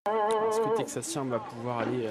Est-ce que Texas Charm va pouvoir aller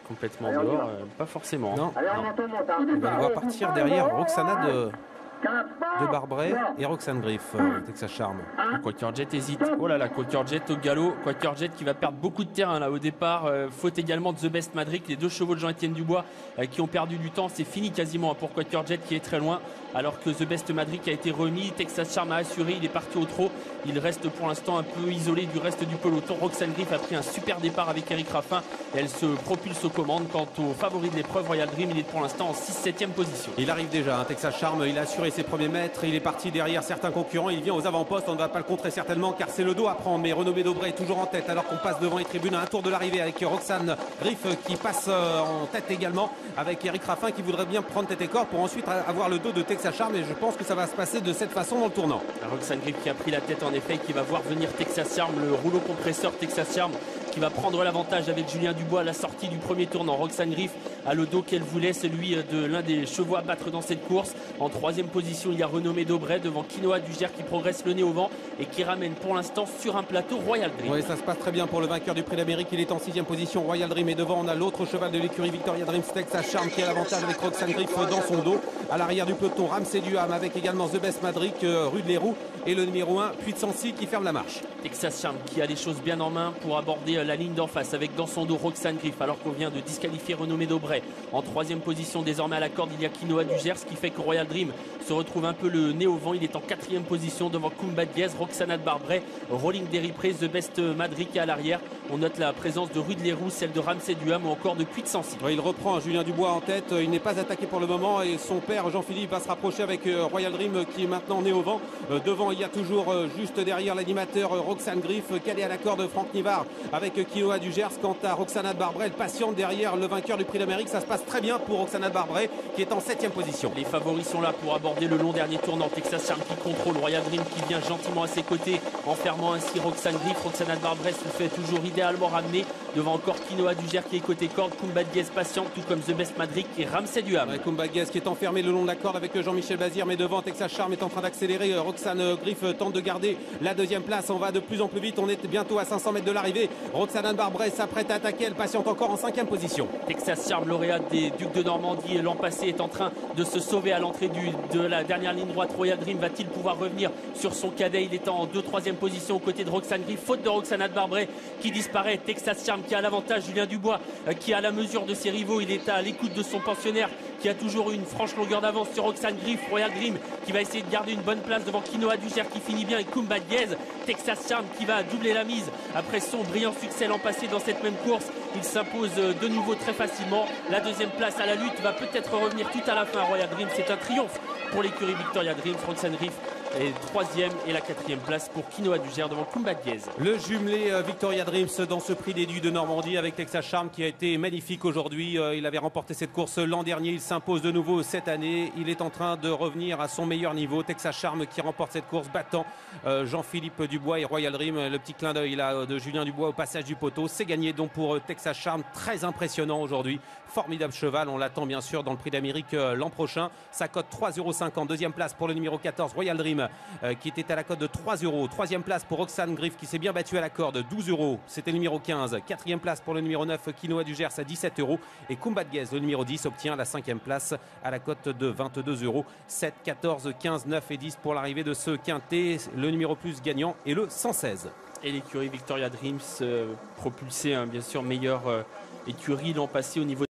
complètement dehors? Pas forcément. Non. On va le voir partir derrière Roxana de Barbret et Roxane Griff, Texas Charm. Quaker Jet hésite. Oh là là, Quaker Jet au galop. Quaker Jet qui va perdre beaucoup de terrain là au départ. Faute également de The Best Madrid, les deux chevaux de Jean-Étienne Dubois qui ont perdu du temps. C'est fini quasiment pour Quaker Jet qui est très loin. Alors que The Best Madrid a été remis. Texas Charm a assuré, il est parti au trot. Il reste pour l'instant un peu isolé du reste du peloton. Roxane Griff a pris un super départ avec Eric Raffin. Elle se propulse aux commandes. Quant au favori de l'épreuve, Royal Dream, il est pour l'instant en 6-7e position. Il arrive déjà, Texas Charm, il a assuré ses premiers mètres. Il est parti derrière certains concurrents. Il vient aux avant-postes. On ne va pas le contrer certainement car c'est le dos à prendre. Mais Renommé Dobré est toujours en tête alors qu'on passe devant les tribunes à un tour de l'arrivée avec Roxane Griff qui passe en tête également avec Eric Raffin qui voudrait bien prendre tête et corps pour ensuite avoir le dos de Texas Charm. Et je pense que ça va se passer de cette façon dans le tournant. Roxane Griff qui a pris la tête en effet, qui va voir venir Texas Charm, le rouleau compresseur Texas Charm qui va prendre l'avantage avec Julien Dubois à la sortie du premier tournant. Roxane Griff a le dos qu'elle voulait, celui de l'un des chevaux à battre dans cette course. En 3e position, il y a Renommé Dobré devant Quinoa du Gers qui progresse le nez au vent et qui ramène pour l'instant sur un plateau Royal Dream. Oui, ça se passe très bien pour le vainqueur du Prix d'Amérique. Il est en 6e position, Royal Dream. Et devant, on a l'autre cheval de l'écurie Victoria Dreams, Texas Charm, qui a l'avantage avec Roxane Griff dans son dos. À l'arrière du peloton, Ramsey Duham avec également The Best Madrid, Rue de Léroux et le numéro 1, Puy de Sancy qui ferme la marche. Texas Charm qui a les choses bien en main pour aborder la ligne d'en face avec dans son dos Roxane Griff alors qu'on vient de disqualifier Renommé Dobré. En 3e position désormais à la corde, il y a Quinoa du Gers, ce qui fait que Royal Dream se retrouve un peu le nez au vent. Il est en 4e position devant Kumba Diaz, Roxana de Barbret, Rolling Derripré, The Best Madrid qui est à l'arrière. On note la présence de Rue de Léroux, celle de Ramsey Duham ou encore de Puy de Sancy. Oui, il reprend Julien Dubois en tête. Il n'est pas attaqué pour le moment et son père Jean-Philippe va se rapprocher avec Royal Dream qui est maintenant nez au vent. Devant, il y a toujours juste derrière l'animateur Roxane Griff calé à la corde Franck Nivard avec Quinoa du Gers. Quant à Roxana de Barbret, elle patiente derrière le vainqueur du Prix d'Amérique. Ça se passe très bien pour Roxana de Barbret qui est en 7e position. Les favoris sont là pour aborder le long dernier tournant. Texas Charm qui contrôle, Royal Dream qui vient gentiment à ses côtés en fermant ainsi Roxane Griff. Roxana de Barbret se fait toujours idéalement ramener devant encore Quinoa du Gers qui est côté corde. Kumba Diaz patiente tout comme The Best Madrid et Ramsey Duham. Ouais, Kumba Diaz qui est enfermé le long de la corde avec Jean-Michel Bazir, mais devant Texas Charm est en train d'accélérer. Roxane Griff tente de garder la 2e place. On va de plus en plus vite. On est bientôt à 500 mètres de l'arrivée. Roxana de Barbret s'apprête à attaquer. Elle patiente encore en 5e position. Texas Charm, lauréate des Ducs de Normandie l'an passé, est en train de se sauver à l'entrée de la dernière ligne droite. Royal Dream va-t-il pouvoir revenir sur son cadet? Il est en 2-3e position aux côtés de Roxane Griff, faute de Roxana de Barbret qui disparaît. Texas Charm qui a l'avantage, Julien Dubois qui a la mesure de ses rivaux. Il est à l'écoute de son pensionnaire qui a toujours une franche longueur d'avance sur Roxane Griff. Royal Dream qui va essayer de garder une bonne place devant Quinoa du Gers qui finit bien et Kumba Diaz. Texas Charm qui va doubler la mise après son brillant succès l'an passé dans cette même course. Il s'impose de nouveau très facilement. La 2e place à la lutte va peut-être revenir tout à la fin. Royal Dream, c'est un triomphe pour l'écurie Victoria Dreams. Roxane Griff est 3e et la 4e place pour Quinoa du Gers devant Kumba Diaz. Le jumelé Victoria Dreams dans ce prix des Ducs de Normandie avec Texas Charm qui a été magnifique aujourd'hui. Il avait remporté cette course l'an dernier. Il s'impose de nouveau cette année. Il est en train de revenir à son meilleur niveau. Texas Charm qui remporte cette course battant Jean-Philippe Dubois et Royal Dream. Le petit clin d'œil là de Julien Dubois au passage du poteau. C'est gagné donc pour Texas Charm. Très impressionnant aujourd'hui. Formidable cheval. On l'attend bien sûr dans le prix d'Amérique l'an prochain. Sa cote 3,50 €. 2e place pour le numéro 14 Royal Dream qui était à la cote de 3 €. 3e place pour Roxane Griff qui s'est bien battue à la corde, 12 €. C'était le numéro 15. 4e place pour le numéro 9 Quinoa du Gers à 17 €. Et Kumba Diaz, le numéro 10, obtient la 5e place à la cote de 22 €. 7, 14, 15, 9 et 10 pour l'arrivée de ce quintet. Le numéro plus gagnant est le 116. Et l'écurie Victoria Dreams propulsée, bien sûr, meilleure écurie l'an passé au niveau